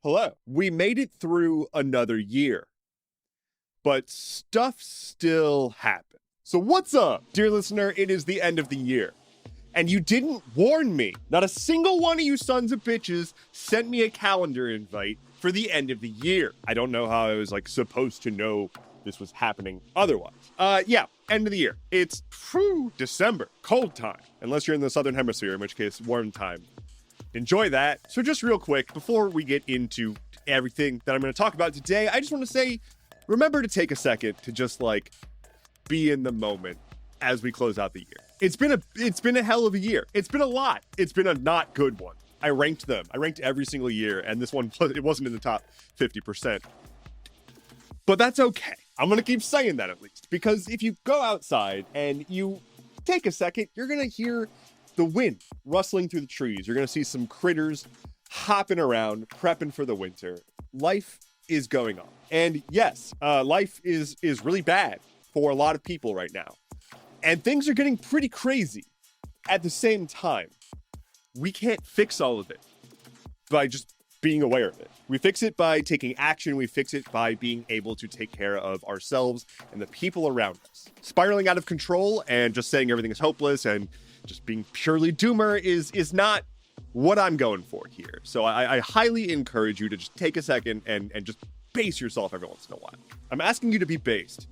Hello. We made it through another year, but stuff still happened. So what's up, dear listener? It is the end of the year, and you didn't warn me. Not a single one of you sons of bitches sent me a calendar invite for the end of the year. I don't know how I was supposed to know this was happening otherwise. Yeah, end of the year. It's December, cold time, unless you're in the southern hemisphere, in which case warm time. Enjoy that. So just real quick, before we get into everything that I'm going to talk about today, I just want to say, remember to take a second to just be in the moment as we close out the year. It's been a hell of a year. It's been a lot. It's been a not good one. I ranked them. I ranked every single year, and this one, it wasn't in the top 50%. But that's okay. I'm going to keep saying that at least, because if you go outside and you take a second, you're going to hear the wind rustling through the trees. You're going to see some critters hopping around, prepping for the winter. Life is going on. And yes, life is really bad for a lot of people right now. And things are getting pretty crazy. At the same time, we can't fix all of it by just being aware of it. We fix it by taking action. We fix it by being able to take care of ourselves and the people around us. Spiraling out of control and just saying everything is hopeless and just being purely doomer is not what I'm going for here. So I highly encourage you to just take a second and just base yourself every once in a while. I'm asking you to be based.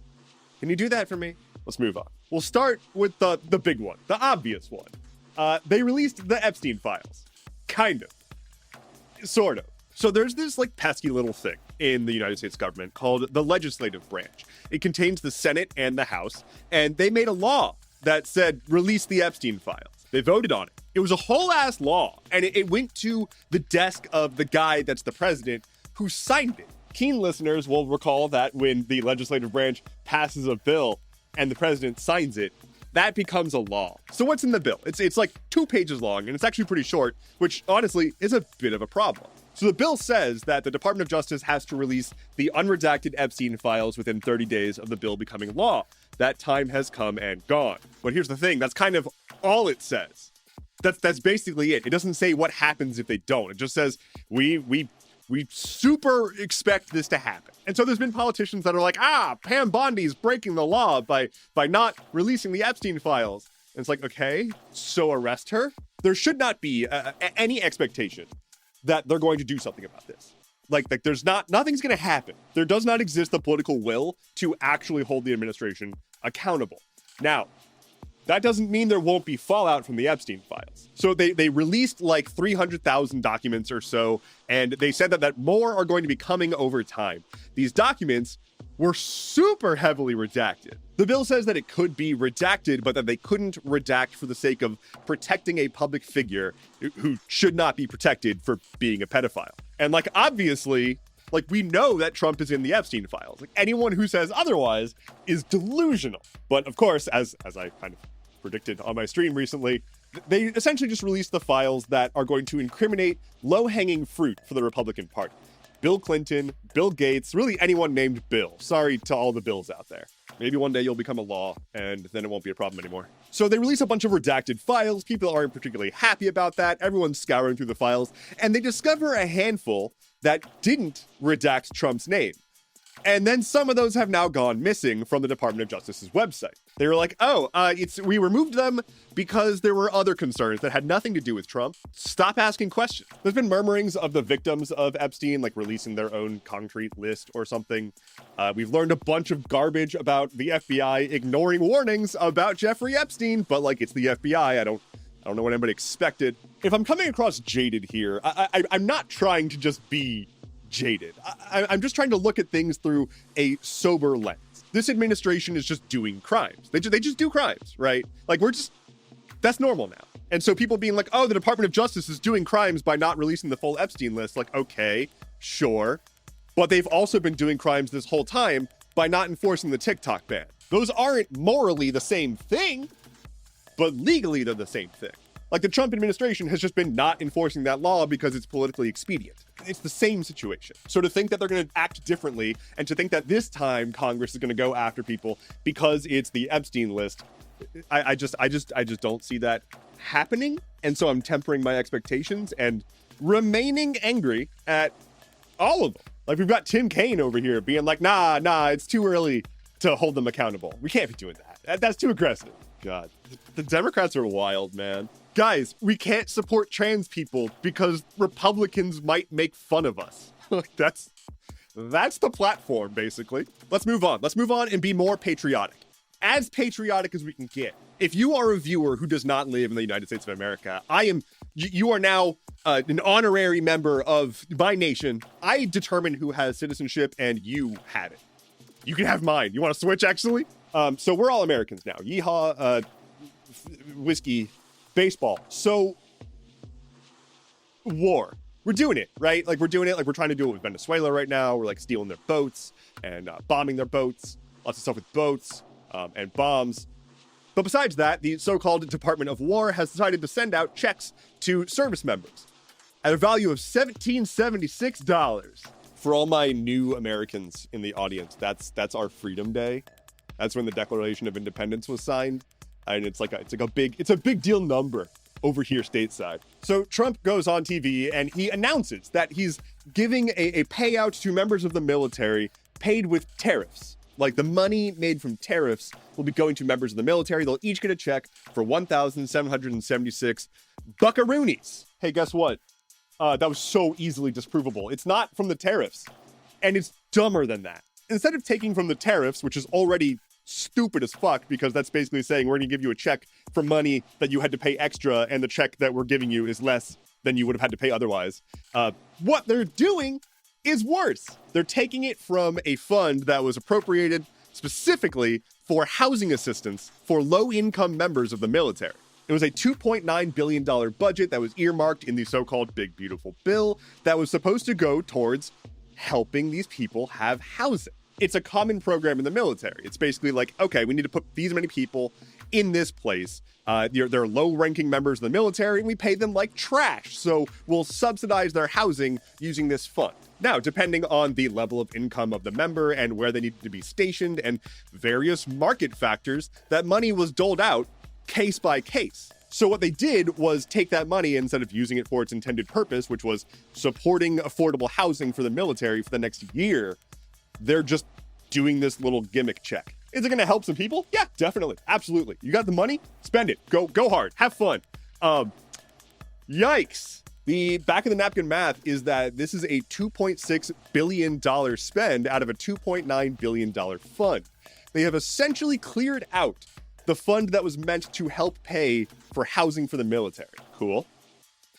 Can you do that for me? Let's move on. We'll start with the big one, the obvious one. They released the Epstein Files. Kind of. Sort of. So there's this pesky little thing in the United States government called the legislative branch. It contains the Senate and the House, and they made a law that said release the Epstein Files. They voted on it. It was a whole ass law, and it went to the desk of the guy that's the president who signed it. Keen listeners will recall that when the legislative branch passes a bill and the president signs it, that becomes a law. So what's in the bill? It's like 2 pages long, and it's actually pretty short, which honestly is a bit of a problem. So the bill says that the Department of Justice has to release the unredacted Epstein files within 30 days of the bill becoming law. That time has come and gone. But here's the thing, that's kind of all it says. That's basically it. It doesn't say what happens if they don't. It just says we super expect this to happen. And so there's been politicians that are like, Pam Bondi's breaking the law by not releasing the Epstein files. And it's like, okay, so arrest her? There should not be any expectation that they're going to do something about this. Nothing's going to happen. There does not exist the political will to actually hold the administration accountable. Now, that doesn't mean there won't be fallout from the Epstein files. So they released 300,000 documents or so, and they said that more are going to be coming over time. These documents were super heavily redacted. The bill says that it could be redacted, but that they couldn't redact for the sake of protecting a public figure who should not be protected for being a pedophile. And obviously, we know that Trump is in the Epstein files. Anyone who says otherwise is delusional. But of course, as I kind of predicted on my stream recently, they essentially just released the files that are going to incriminate low-hanging fruit for the Republican Party. Bill Clinton, Bill Gates, really anyone named Bill. Sorry to all the Bills out there. Maybe one day you'll become a law, and then it won't be a problem anymore. So they release a bunch of redacted files. People aren't particularly happy about that. Everyone's scouring through the files, and they discover a handful that didn't redact Trump's name. And then some of those have now gone missing from the Department of Justice's website. They were like, we removed them because there were other concerns that had nothing to do with Trump. Stop asking questions. There's been murmurings of the victims of Epstein, releasing their own concrete list or something. We've learned a bunch of garbage about the FBI ignoring warnings about Jeffrey Epstein, but it's the FBI. I don't know what anybody expected. If I'm coming across jaded here, I'm not trying to just be jaded. I'm just trying to look at things through a sober lens. This administration is just doing crimes. They just do crimes, right? That's normal now. And so people being like, the Department of Justice is doing crimes by not releasing the full Epstein list. Okay, sure. But they've also been doing crimes this whole time by not enforcing the TikTok ban. Those aren't morally the same thing, but legally they're the same thing. The Trump administration has just been not enforcing that law because it's politically expedient. It's the same situation. So to think that they're going to act differently and to think that this time Congress is going to go after people because it's the Epstein list, I just don't see that happening. And so I'm tempering my expectations and remaining angry at All of them. Like, we've got Tim Kaine over here being like, nah, it's too early to hold them accountable. We can't be doing that. That's too aggressive. God, the Democrats are wild, man. Guys, we can't support trans people because Republicans might make fun of us. That's the platform, basically. Let's move on. Let's move on and be more patriotic. As patriotic as we can get. If you are a viewer who does not live in the United States of America, you are now an honorary member of my nation. I determine who has citizenship and you have it. You can have mine. You want to switch, actually? So we're all Americans now. Yeehaw, whiskey, baseball. So, war. We're doing it, right? Like, we're doing it. Like, we're trying to do it with Venezuela right now. We're, like, stealing their boats and bombing their boats. Lots of stuff with boats and bombs. But besides that, the so-called Department of War has decided to send out checks to service members at a value of $1,776. For all my new Americans in the audience, that's our Freedom Day. That's when the Declaration of Independence was signed, and it's a big deal number over here stateside. So Trump goes on TV and he announces that he's giving a payout to members of the military paid with tariffs. Like, the money made from tariffs will be going to members of the military. They'll each get a check for 1,776 buckaroonies. Hey, guess what? That was so easily disprovable. It's not from the tariffs. And it's dumber than that. Instead of taking from the tariffs, which is already stupid as fuck, because that's basically saying we're going to give you a check for money that you had to pay extra, and the check that we're giving you is less than you would have had to pay otherwise. What they're doing is worse. They're taking it from a fund that was appropriated specifically for housing assistance for low-income members of the military. It was a $2.9 billion budget that was earmarked in the so-called Big Beautiful Bill that was supposed to go towards helping these people have housing. It's a common program in the military. It's basically like, okay, we need to put these many people in this place. They're low-ranking members of the military, and we pay them like trash. So we'll subsidize their housing using this fund. Now, depending on the level of income of the member and where they need to be stationed and various market factors, that money was doled out case by case. So what they did was take that money, instead of using it for its intended purpose, which was supporting affordable housing for the military for the next year, they're just doing this little gimmick check. Is it going to help some people? Yeah, definitely. Absolutely. You got the money? Spend it. Go hard. Have fun. Yikes. The back of the napkin math is that this is a $2.6 billion spend out of a $2.9 billion fund. They have essentially cleared out the fund that was meant to help pay for housing for the military. Cool.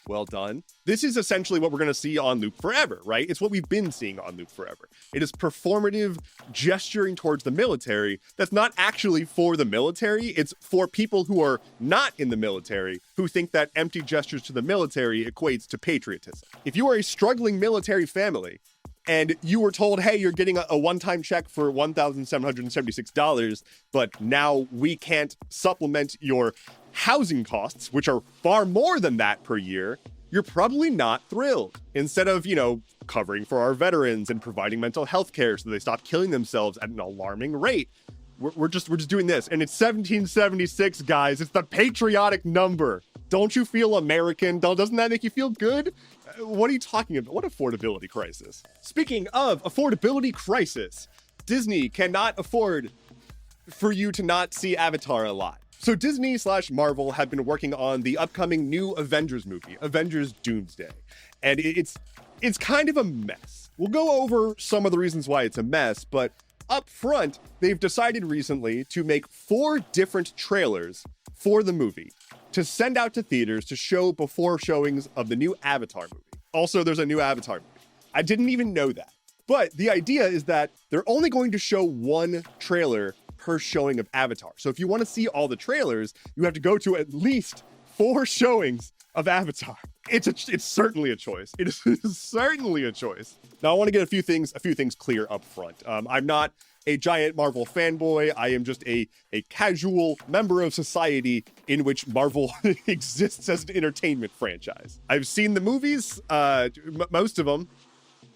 Well done. This is essentially what we're going to see on loop forever, right? It's what we've been seeing on loop forever. It is performative gesturing towards the military that's not actually for the military. It's for people who are not in the military who think that empty gestures to the military equates to patriotism. If you are a struggling military family and you were told, hey, you're getting a one-time check for $1,776, but now we can't supplement your housing costs, which are far more than that per year, you're probably not thrilled. Instead of, covering for our veterans and providing mental health care so they stop killing themselves at an alarming rate, we're just doing this. And it's 1776, guys. It's the patriotic number. Don't you feel American? Doesn't that make you feel good? What are you talking about? What affordability crisis? Speaking of affordability crisis, Disney cannot afford for you to not see Avatar a lot. So Disney/Marvel have been working on the upcoming new Avengers movie, Avengers Doomsday. And it's kind of a mess. We'll go over some of the reasons why it's a mess, but up front, they've decided recently to make 4 different trailers for the movie to send out to theaters to show before showings of the new Avatar movie. Also, there's a new Avatar movie. I didn't even know that. But the idea is that they're only going to show 1 trailer per showing of Avatar. So if you want to see all the trailers, you have to go to at least 4 showings of Avatar. It's certainly a choice. It is certainly a choice. Now I want to get a few things clear up front. I'm not a giant Marvel fanboy. I am just a casual member of society in which Marvel exists as an entertainment franchise. I've seen the movies, most of them,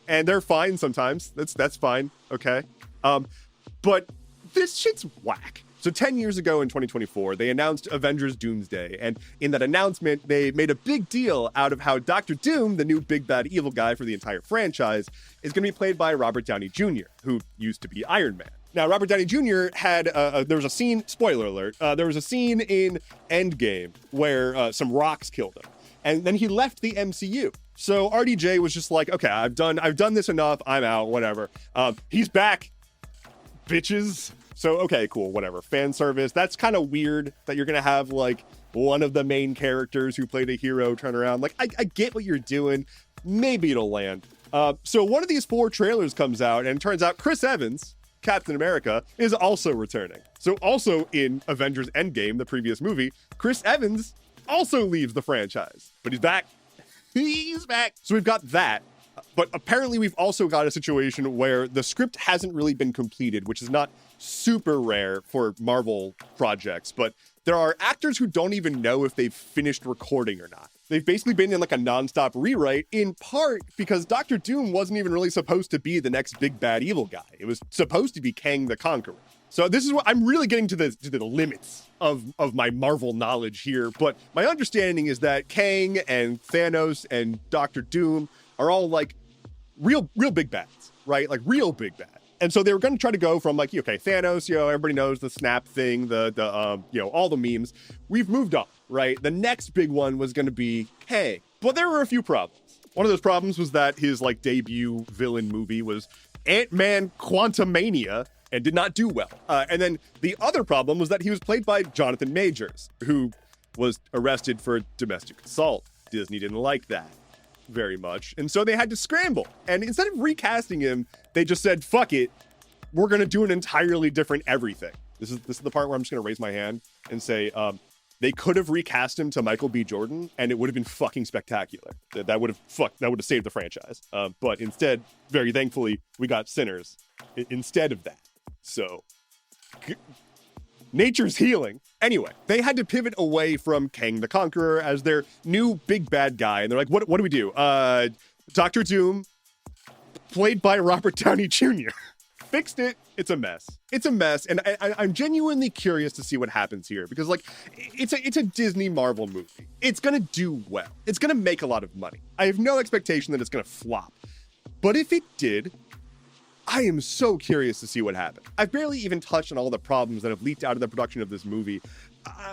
and they're fine sometimes. That's fine. Okay. But this shit's whack. So 10 years ago in 2024, they announced Avengers Doomsday, and in that announcement, they made a big deal out of how Dr. Doom, the new big bad evil guy for the entire franchise, is going to be played by Robert Downey Jr., who used to be Iron Man. Now, Robert Downey Jr. had, there was a scene, spoiler alert, there was a scene in Endgame where some rocks killed him, and then he left the MCU. So RDJ was just like, okay, I've done this enough, I'm out, whatever. He's back, bitches. So, okay, cool, whatever. Fan service. That's kind of weird that you're going to have, like, one of the main characters who played a hero turn around. Like, I get what you're doing. Maybe it'll land. So one of these 4 trailers comes out, and it turns out Chris Evans, Captain America, is also returning. So also in Avengers Endgame, the previous movie, Chris Evans also leaves the franchise. But he's back. He's back. So we've got that. But apparently we've also got a situation where the script hasn't really been completed, which is not super rare for Marvel projects, but there are actors who don't even know if they've finished recording or not. They've basically been in like a nonstop rewrite, in part because Dr. Doom wasn't even really supposed to be the next big bad evil guy. It was supposed to be Kang the Conqueror. So this is what I'm really getting to the limits of my Marvel knowledge here, but my understanding is that Kang and Thanos and Dr. Doom are all like real big bads, right? Like real big bad. And so they were going to try to go from like, okay, Thanos, everybody knows the snap thing, all the memes. We've moved on, right? The next big one was going to be Kang. But there were a few problems. One of those problems was that his like debut villain movie was Ant-Man Quantumania and did not do well. And then the other problem was that he was played by Jonathan Majors, who was arrested for domestic assault. Disney didn't like that very much, and so they had to scramble, and instead of recasting him, they just said, fuck it, we're gonna do an entirely different everything. This is the part where I'm just gonna raise my hand and say they could have recast him to Michael B. Jordan and it would have been fucking spectacular. That would have saved the franchise, but instead, very thankfully, we got Sinners instead of that. So nature's healing. Anyway, they had to pivot away from Kang the Conqueror as their new big bad guy. And they're like, what do we do? Dr. Doom, played by Robert Downey Jr. Fixed it. It's a mess. It's a mess. And I'm genuinely curious to see what happens here because like, it's a Disney Marvel movie. It's going to do well. It's going to make a lot of money. I have no expectation that it's going to flop. But if it did, I am so curious to see what happens. I've barely even touched on all the problems that have leaked out of the production of this movie.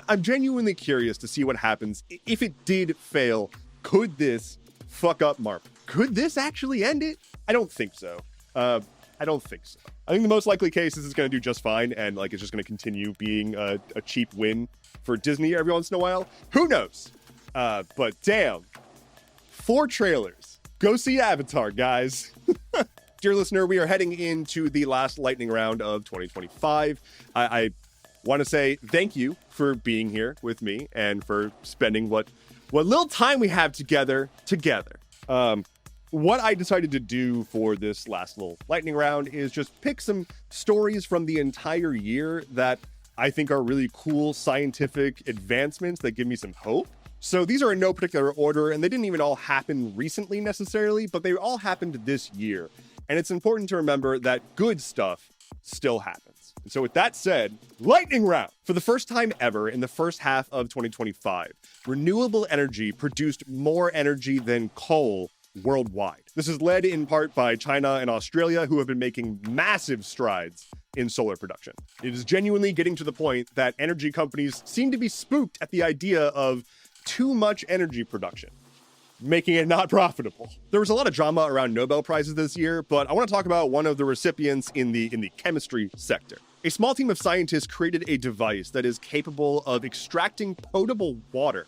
I'm genuinely curious to see what happens. If it did fail, could this fuck up Marvel? Could this actually end it? I don't think so. I think the most likely case is it's going to do just fine, and like it's just going to continue being a cheap win for Disney every once in a while. Who knows? But damn, 4 trailers. Go see Avatar, guys. Dear listener, we are heading into the last lightning round of 2025. I want to say thank you for being here with me and for spending what little time we have together. What I decided to do for this last little lightning round is just pick some stories from the entire year that I think are really cool scientific advancements that give me some hope. So these are in no particular order, and they didn't even all happen recently necessarily, but they all happened this year. And it's important to remember that good stuff still happens. And so with that said, lightning round. For the first time ever in the first half of 2025, renewable energy produced more energy than coal worldwide. This is led in part by China and Australia, who have been making massive strides in solar production. It is genuinely getting to the point that energy companies seem to be spooked at the idea of too much energy production, making it not profitable. There was a lot of drama around Nobel Prizes this year, but I want to talk about one of the recipients in the chemistry sector. A small team of scientists created a device that is capable of extracting potable water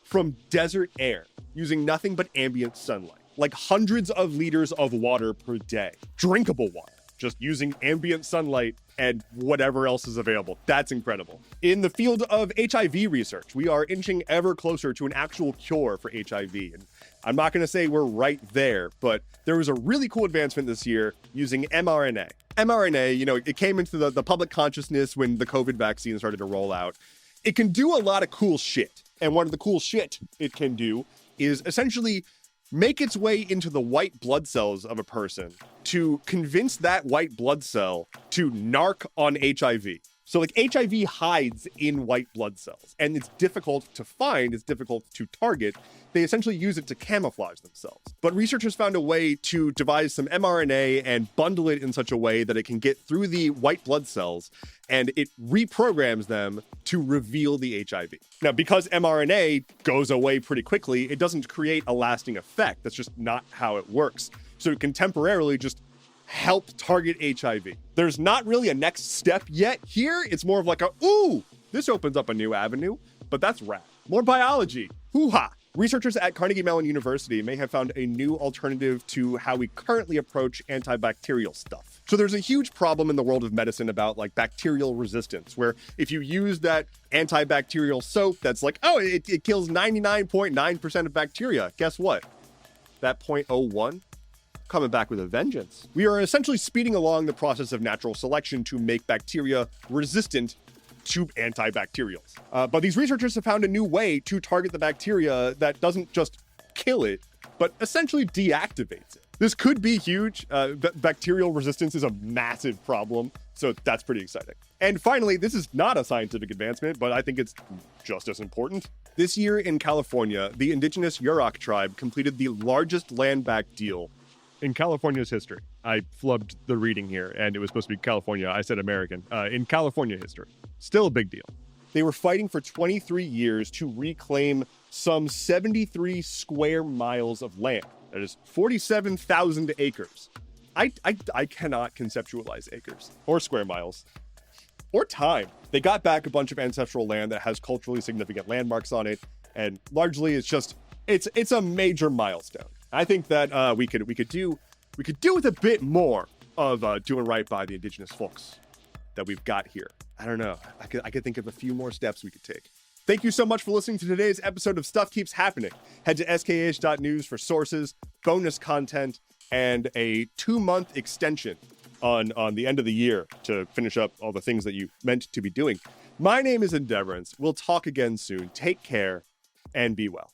from desert air using nothing but ambient sunlight, like hundreds of liters of water per day. Drinkable water, just using ambient sunlight and whatever else is available. That's incredible. In the field of HIV research, we are inching ever closer to an actual cure for HIV. And I'm not going to say we're right there, but there was a really cool advancement this year using mRNA. mRNA, it came into the public consciousness when the COVID vaccine started to roll out. It can do a lot of cool shit. And one of the cool shit it can do is essentially make its way into the white blood cells of a person to convince that white blood cell to narc on HIV. So like HIV hides in white blood cells, and it's difficult to find, it's difficult to target. They essentially use it to camouflage themselves. But researchers found a way to devise some mRNA and bundle it in such a way that it can get through the white blood cells, and it reprograms them to reveal the HIV. Now, because mRNA goes away pretty quickly, it doesn't create a lasting effect. That's just not how it works. So it can temporarily just help target HIV. There's not really a next step yet here. It's more of like ooh, this opens up a new avenue, but that's rad. More biology. Hoo-ha. Researchers at Carnegie Mellon University may have found a new alternative to how we currently approach antibacterial stuff. So there's a huge problem in the world of medicine about like bacterial resistance, where if you use that antibacterial soap that's like, oh, it kills 99.9% of bacteria, guess what? That 0.01 coming back with a vengeance. We are essentially speeding along the process of natural selection to make bacteria resistant to antibacterials. But these researchers have found a new way to target the bacteria that doesn't just kill it, but essentially deactivates it. This could be huge. Bacterial resistance is a massive problem, so that's pretty exciting. And finally, this is not a scientific advancement, but I think it's just as important. This year in California, the indigenous Yurok tribe completed the largest land back deal in California's history. I flubbed the reading here, and it was supposed to be California. I said American. In California history. Still a big deal. They were fighting for 23 years to reclaim some 73 square miles of land. That is 47,000 acres. I cannot conceptualize acres or square miles or time. They got back a bunch of ancestral land that has culturally significant landmarks on it, and largely it's a major milestone. I think that we could do with a bit more of doing right by the indigenous folks that we've got here. I don't know. I could think of a few more steps we could take. Thank you so much for listening to today's episode of Stuff Keeps Happening. Head to skh.news for sources, bonus content, and a 2-month extension on the end of the year to finish up all the things that you meant to be doing. My name is Endeavorance. We'll talk again soon. Take care and be well.